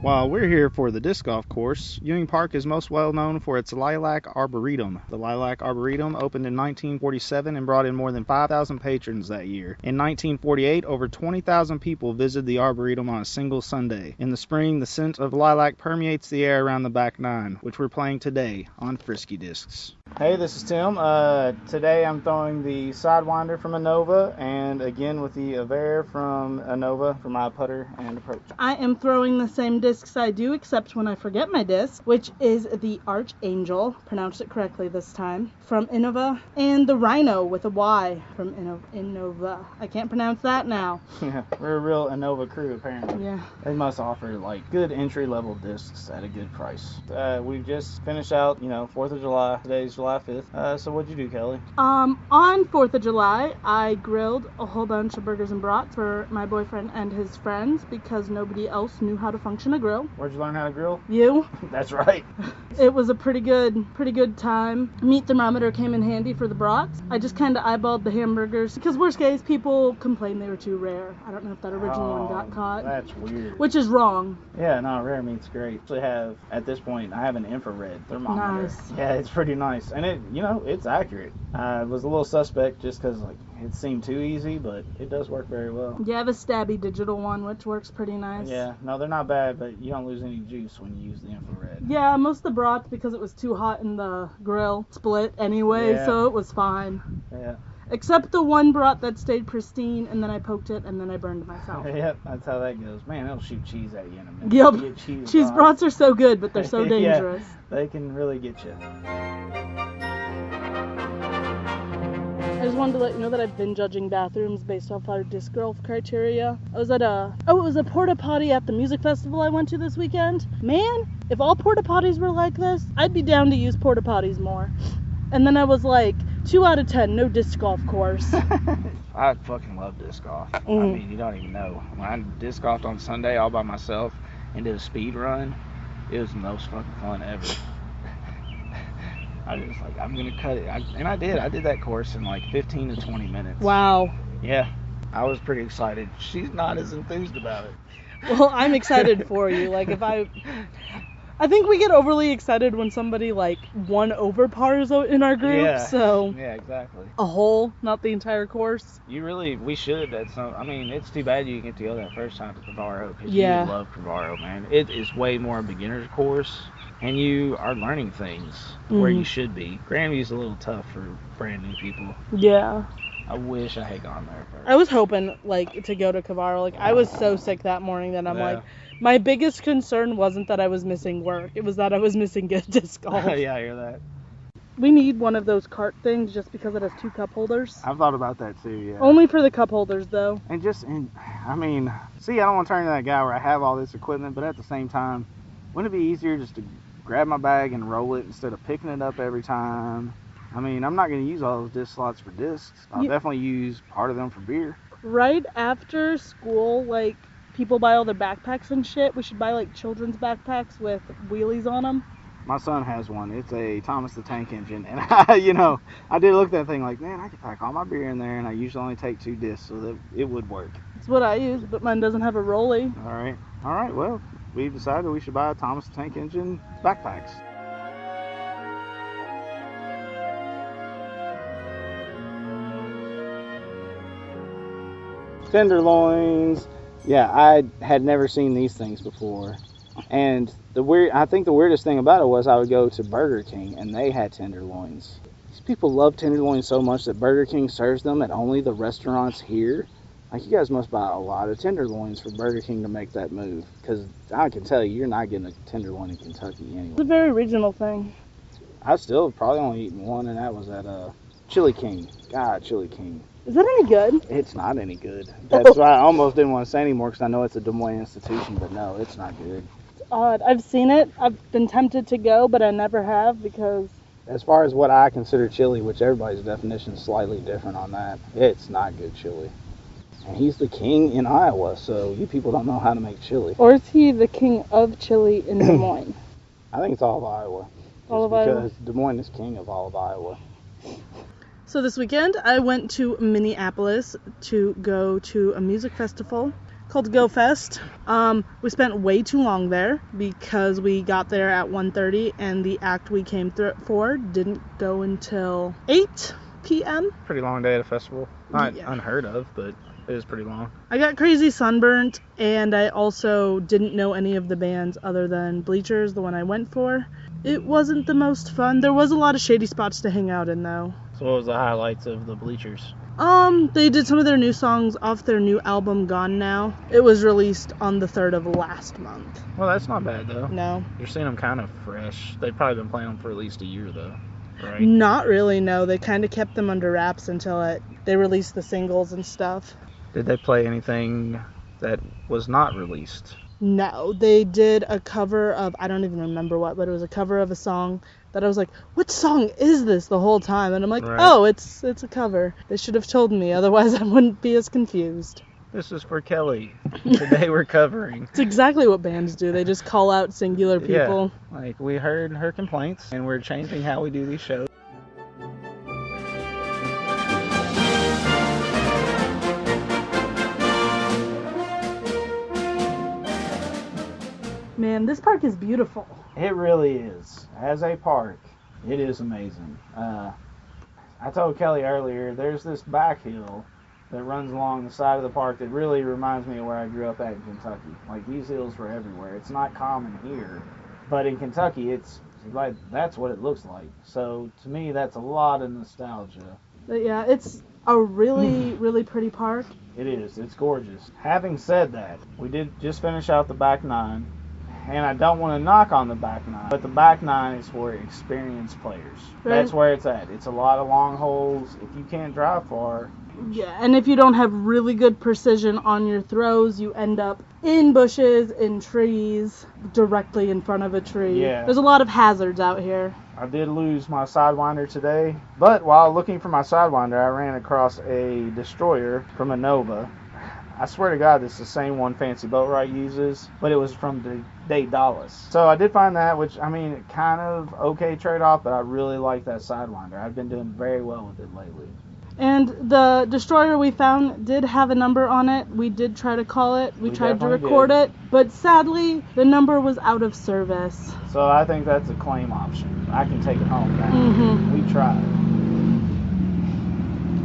While we're here for the disc golf course, Ewing Park is most well known for its Lilac Arboretum. The Lilac Arboretum opened in 1947 and brought in more than 5,000 patrons that year. In 1948, over 20,000 people visited the Arboretum on a single Sunday. In the spring, the scent of lilac permeates the air around the back nine, which we're playing today on Frisky Discs. Hey, this is Tim. Today I'm throwing the Sidewinder from Innova and again with the Avera from Innova for my putter and approach. I am throwing the same discs I do, except when I forget my disc, which is the Archangel, pronounced it correctly this time, from Innova, and the Rhino with a Y from Innova. I can't pronounce that now. Yeah, we're a real Innova crew apparently. Yeah. They must offer like good entry-level discs at a good price. We've just finished out, 4th of July. Today's July 5th. So what'd you do, Kelly? On 4th of July, I grilled a whole bunch of burgers and brats for my boyfriend and his friends because nobody else knew how to function a grill. Where'd you learn how to grill? You. That's right. It was a pretty good time. Meat thermometer came in handy for the brats. I just kind of eyeballed the hamburgers because worst case, people complained they were too rare. I don't know if that original one got caught. That's weird. Which is wrong. Yeah, no, rare meat's great. I actually at this point, I have an infrared thermometer. Nice. Yeah, it's pretty nice. And it's accurate. I was a little suspect just because, it seemed too easy, but it does work very well. You have a stabby digital one, which works pretty nice. Yeah, no, they're not bad, but you don't lose any juice when you use the infrared. Yeah, most of the brats, because it was too hot in the grill, split anyway, so it was fine. Yeah. Except the one brat that stayed pristine, and then I poked it, and then I burned myself. Yep, that's how that goes. Man, it'll shoot cheese at you in a minute. Yep, cheese brats are so good, but they're so dangerous. Yeah, they can really get you. I just wanted to let you know that I've been judging bathrooms based off our disc golf criteria. I was at it was a porta potty at the music festival I went to this weekend. Man, if all porta potties were like this, I'd be down to use porta potties more. And then I was like, 2 out of 10, no disc golf course. I fucking love disc golf. I mean, you don't even know. When I disc golfed on Sunday all by myself and did a speed run, it was the most fucking fun ever. I was just like, I'm going to cut it. And I did. I did that course in 15 to 20 minutes. Wow. Yeah. I was pretty excited. She's not as enthused about it. Well, I'm excited for you. I think we get overly excited when somebody won over pars in our group. Yeah. So yeah, exactly. A hole, not the entire course. We should. It's too bad you didn't get to go that first time to Crevaro because you love Crevaro, man. It is way more a beginner's course, and you are learning things where you should be. Grandview's a little tough for brand new people. Yeah. I wish I had gone there first. I was hoping to go to Crevaro. I was so sick that morning that I'm my biggest concern wasn't that I was missing work. It was that I was missing good disc golf. Yeah, I hear that. We need one of those cart things just because it has 2 cup holders. I've thought about that too, yeah. Only for the cup holders, though. I don't want to turn into that guy where I have all this equipment, but at the same time, wouldn't it be easier just to grab my bag and roll it instead of picking it up every time? I'm not going to use all those disc slots for discs. I'll definitely use part of them for beer. Right after school, people buy all their backpacks and shit. We should buy children's backpacks with wheelies on them. My son has one. It's a Thomas the Tank Engine, and I did look at that thing man, I could pack all my beer in there, and I usually only take 2 discs, so that it would work. That's what I use, but mine doesn't have a rollie. All right. Well, we decided we should buy a Thomas the Tank Engine backpacks. Tenderloins. Yeah, I had never seen these things before. And I think the weirdest thing about it was I would go to Burger King and they had tenderloins. These people love tenderloins so much that Burger King serves them at only the restaurants here. You guys must buy a lot of tenderloins for Burger King to make that move. Because I can tell you, you're not getting a tenderloin in Kentucky anyway. It's a very regional thing. I still have probably only eaten one, and that was at Chili King. God, Chili King. Is that any good? It's not any good. That's why I almost didn't want to say anymore because I know it's a Des Moines institution, but no, it's not good. It's odd. I've seen it. I've been tempted to go, but I never have because... As far as what I consider chili, which everybody's definition is slightly different on that, it's not good chili. And he's the king in Iowa, so you people don't know how to make chili. Or is he the king of chili in Des Moines? I think it's all of Iowa. All of Iowa? Because Des Moines is king of all of Iowa. So this weekend, I went to Minneapolis to go to a music festival called Go Fest. We spent way too long there because we got there at 1:30 and the act we came for didn't go until 8 p.m. Pretty long day at a festival. Not Yeah. unheard of, but it is pretty long. I got crazy sunburnt, and I also didn't know any of the bands other than Bleachers, the one I went for. It wasn't the most fun. There was a lot of shady spots to hang out in, though. So what was the highlights of the Bleachers? They did some of their new songs off their new album, Gone Now. It was released on the 3rd of last month. Well, that's not bad, though. No. You're seeing them kind of fresh. They've probably been playing them for at least a year, though, right? Not really, no. They kind of kept them under wraps until they released the singles and stuff. Did they play anything that was not released? No, they did a cover of, I don't even remember what, but it was a cover of a song that I was like, what song is this the whole time? And I'm like, Right. Oh, it's a cover. They should have told me, otherwise I wouldn't be as confused. This is for Kelly. Today we're covering. It's exactly what bands do. They just call out singular people. Yeah, like we heard her complaints, and we're changing how we do these shows. Man, this park is beautiful. It really is. As a park, it is amazing. I told Kelly earlier, there's this back hill that runs along the side of the park that really reminds me of where I grew up at in Kentucky. Like, these hills were everywhere. It's not common here, but in Kentucky, it's like that's what it looks like. So to me, that's a lot of nostalgia. But yeah, it's a really, really pretty park. It is. It's gorgeous. Having said that, we did just finish out the back nine. And I don't want to knock on the back nine, but the back nine is for experienced players. Right. That's where it's at. It's a lot of long holes. If you can't drive far. Yeah, and if you don't have really good precision on your throws, you end up in bushes, in trees, directly in front of a tree. Yeah. There's a lot of hazards out here. I did lose my Sidewinder today, but while looking for my Sidewinder, I ran across a destroyer from a Nova. I swear to God, this is the same one Fancy Boatwright uses, but it was from Date Dallas. So I did find that, which, I mean, kind of okay trade-off, but I really like that Sidewinder. I've been doing very well with it lately. And the destroyer we found did have a number on it. We did try to call it. We tried to record it, but sadly, the number was out of service. So I think that's a claim option. I can take it home now. Mm-hmm. We tried.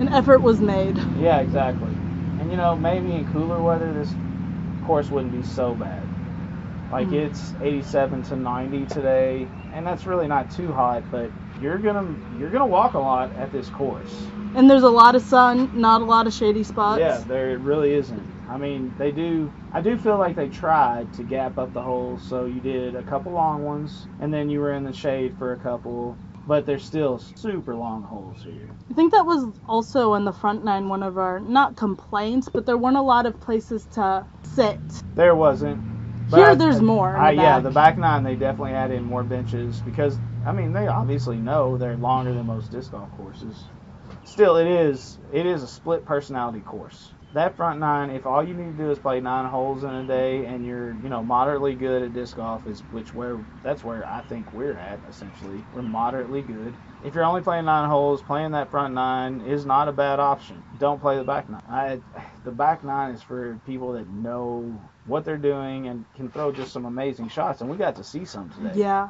An effort was made. Yeah, exactly. And, you know, maybe in cooler weather, this course wouldn't be so bad. Like, it's 87 to 90 today, and that's really not too hot, but you're gonna walk a lot at this course. And there's a lot of sun, not a lot of shady spots. Yeah, there really isn't. I mean, I do feel like they tried to gap up the holes, so you did a couple long ones, and then you were in the shade for a couple, but there's still super long holes here. I think that was also in the front nine one of our, not complaints, but there weren't a lot of places to sit. There wasn't. Here there's more in the back. Yeah, the back nine, they definitely add in more benches because, I mean, they obviously know they're longer than most disc golf courses. Still, it is a split personality course. That front nine, if all you need to do is play 9 holes in a day and you're, you know, moderately good at disc golf, that's where I think we're at, essentially. We're moderately good. If you're only playing 9 holes, playing that front nine is not a bad option. Don't play the back nine. The back nine is for people that know what they're doing and can throw just some amazing shots, and we got to see some today. Yeah.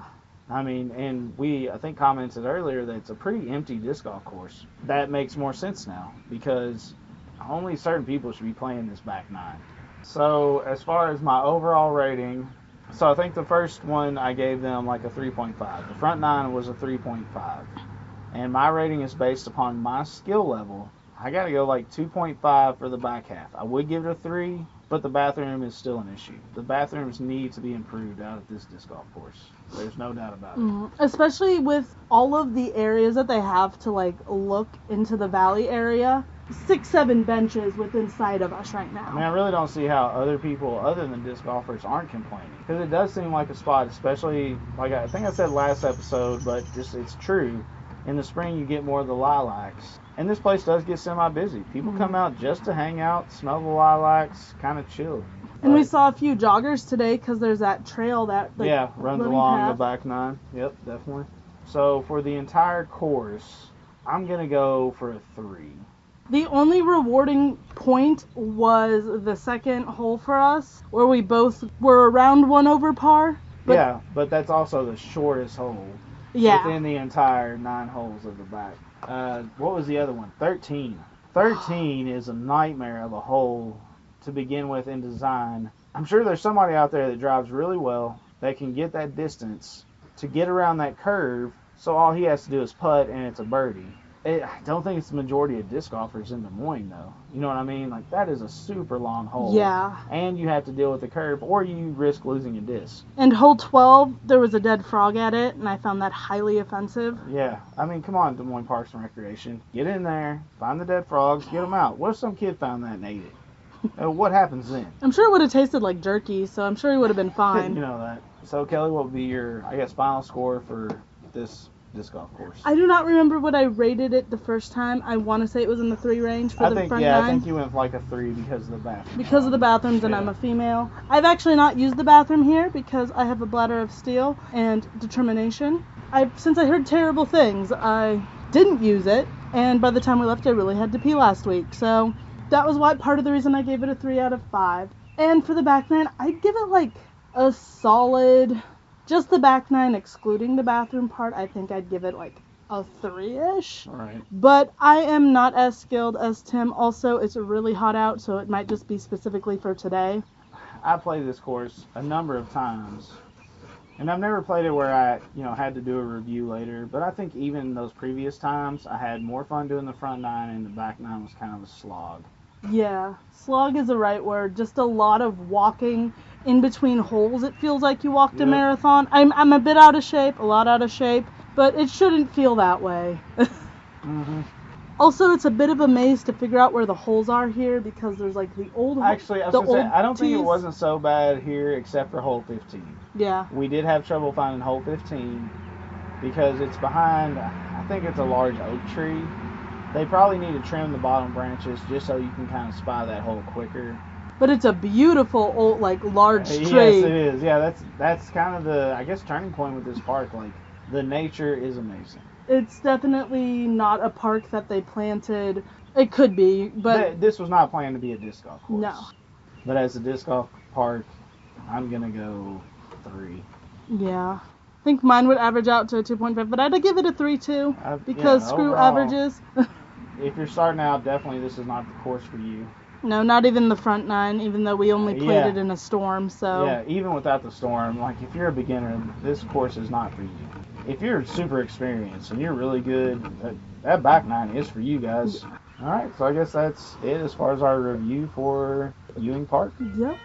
I mean, and I think commented earlier that it's a pretty empty disc golf course. That makes more sense now because only certain people should be playing this back nine. So as far as my overall rating, so I think the first one I gave them like a 3.5. The front nine was a 3.5. And my rating is based upon my skill level. I got to go like 2.5 for the back half. I would give it a 3, but the bathroom is still an issue. The bathrooms need to be improved out at this disc golf course. There's no doubt about it. Especially with all of the areas that they have to like look into the valley area. 6-7 benches within sight of us right now. I mean, I really don't see how other people, other than disc golfers, aren't complaining. Because it does seem like a spot, especially, like I think I said last episode, but just it's true. In the spring, you get more of the lilacs. And this place does get semi-busy. People come out just to hang out, smell the lilacs, kind of chill. And we saw a few joggers today because there's that trail that runs along the back nine. Yep, definitely. So for the entire course, I'm going to go for a 3. The only rewarding point was the second hole for us, where we both were around 1 over par. Yeah, but that's also the shortest hole within the entire 9 holes of the back. What was the other one? 13. 13 is a nightmare of a hole to begin with in design. I'm sure there's somebody out there that drives really well that can get that distance to get around that curve, so all he has to do is putt and it's a birdie. I don't think it's the majority of disc golfers in Des Moines, though. You know what I mean? Like, that is a super long hole. Yeah. And you have to deal with the curve, or you risk losing a disc. And hole 12, there was a dead frog at it, and I found that highly offensive. Yeah. I mean, come on, Des Moines Parks and Recreation. Get in there, find the dead frogs, get them out. What if some kid found that and ate it? What happens then? I'm sure it would have tasted like jerky, so I'm sure he would have been fine. You know that. So, Kelly, what would be your, I guess, final score for this disc golf course? I do not remember what I rated it the first time. I want to say it was in the 3 range for the front 9. I think you went for like a 3 because of the bathroom. Because of the bathrooms, and I'm a female. I've actually not used the bathroom here because I have a bladder of steel and determination. Since I heard terrible things, I didn't use it, and by the time we left, I really had to pee last week. So that was part of the reason I gave it a 3 out of 5. And for the back 9, I'd give it like a solid... Just the back 9, excluding the bathroom part, I think I'd give it like a 3-ish. All right. But I am not as skilled as Tim. Also, it's really hot out, so it might just be specifically for today. I played this course a number of times, and I've never played it where I, had to do a review later. But I think even those previous times, I had more fun doing the front 9, and the back 9 was kind of a slog. Yeah, slog is the right word. Just a lot of walking in between holes. It feels like you walked a marathon. I'm a bit out of shape, a lot out of shape, but it shouldn't feel that way. Mm-hmm. Also, it's a bit of a maze to figure out where the holes are here because there's like the old. Actually, I was gonna say, I don't think it wasn't so bad here except for hole 15. Yeah. We did have trouble finding hole 15 because it's behind. I think it's a large oak tree. They probably need to trim the bottom branches just so you can kind of spy that hole quicker. But it's a beautiful old, large tree. Yes, it is. Yeah, that's kind of the, I guess, turning point with this park. Like, the nature is amazing. It's definitely not a park that they planted. It could be, but... This was not planned to be a disc golf course. No. But as a disc golf park, I'm going to go 3. Yeah. I think mine would average out to a 2.5, but I'd give it a 3 too, because screw overall, averages. If you're starting out, definitely this is not the course for you. No, not even the front 9, even though we only played it in a storm, so... Yeah, even without the storm, like, if you're a beginner, this course is not for you. If you're super experienced and you're really good, that back 9 is for you guys. All right, so I guess that's it as far as our review for Ewing Park. Yep.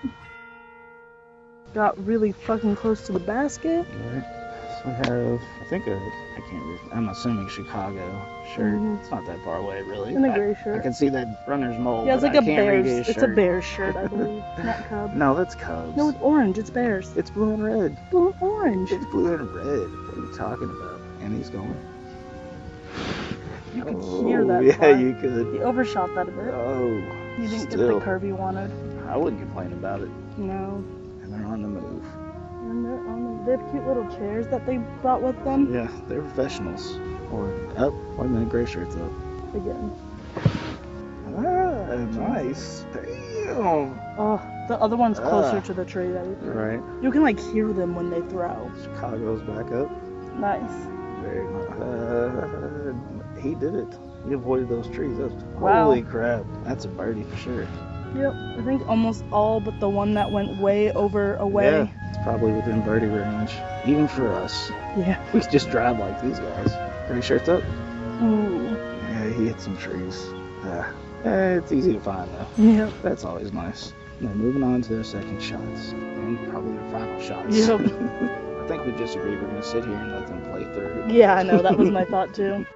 Got really fucking close to the basket. All right. So we have, I think, I'm assuming Chicago shirt. Mm-hmm. It's not that far away, really. In a gray shirt. I can see that runner's mold. Yeah, it's like a Bears. It's a shirt. Bears shirt, I believe. Not Cubs. No, that's Cubs. No, it's orange. It's Bears. It's blue and red. Blue and orange. It's blue and red. What are you talking about? And he's going. You could hear that. Yeah, fly. you could. He overshot that a bit. Oh. You didn't get the curve you wanted. I wouldn't complain about it. No. And they're on the move. And they have cute little chairs that they brought with them. Yeah, they're professionals. Wait a minute, gray shirt's up. Again. Ah, nice. Damn. Oh, the other one's closer to the tree. Right. You can hear them when they throw. Chicago's back up. Nice. Very nice. He did it. He avoided those trees. Wow. Holy crap. That's a birdie for sure. Yep. I think almost all but the one that went way over away. Yeah, it's probably within birdie range. Even for us. Yeah. We just drive like these guys. Gray shirt's up. Ooh. Yeah, he hit some trees. It's easy to find though. Yeah. That's always nice. Now moving on to their second shots. And probably their final shots. Yep. I think we just agreed we're going to sit here and let them play through. Yeah, I know. That was my thought too.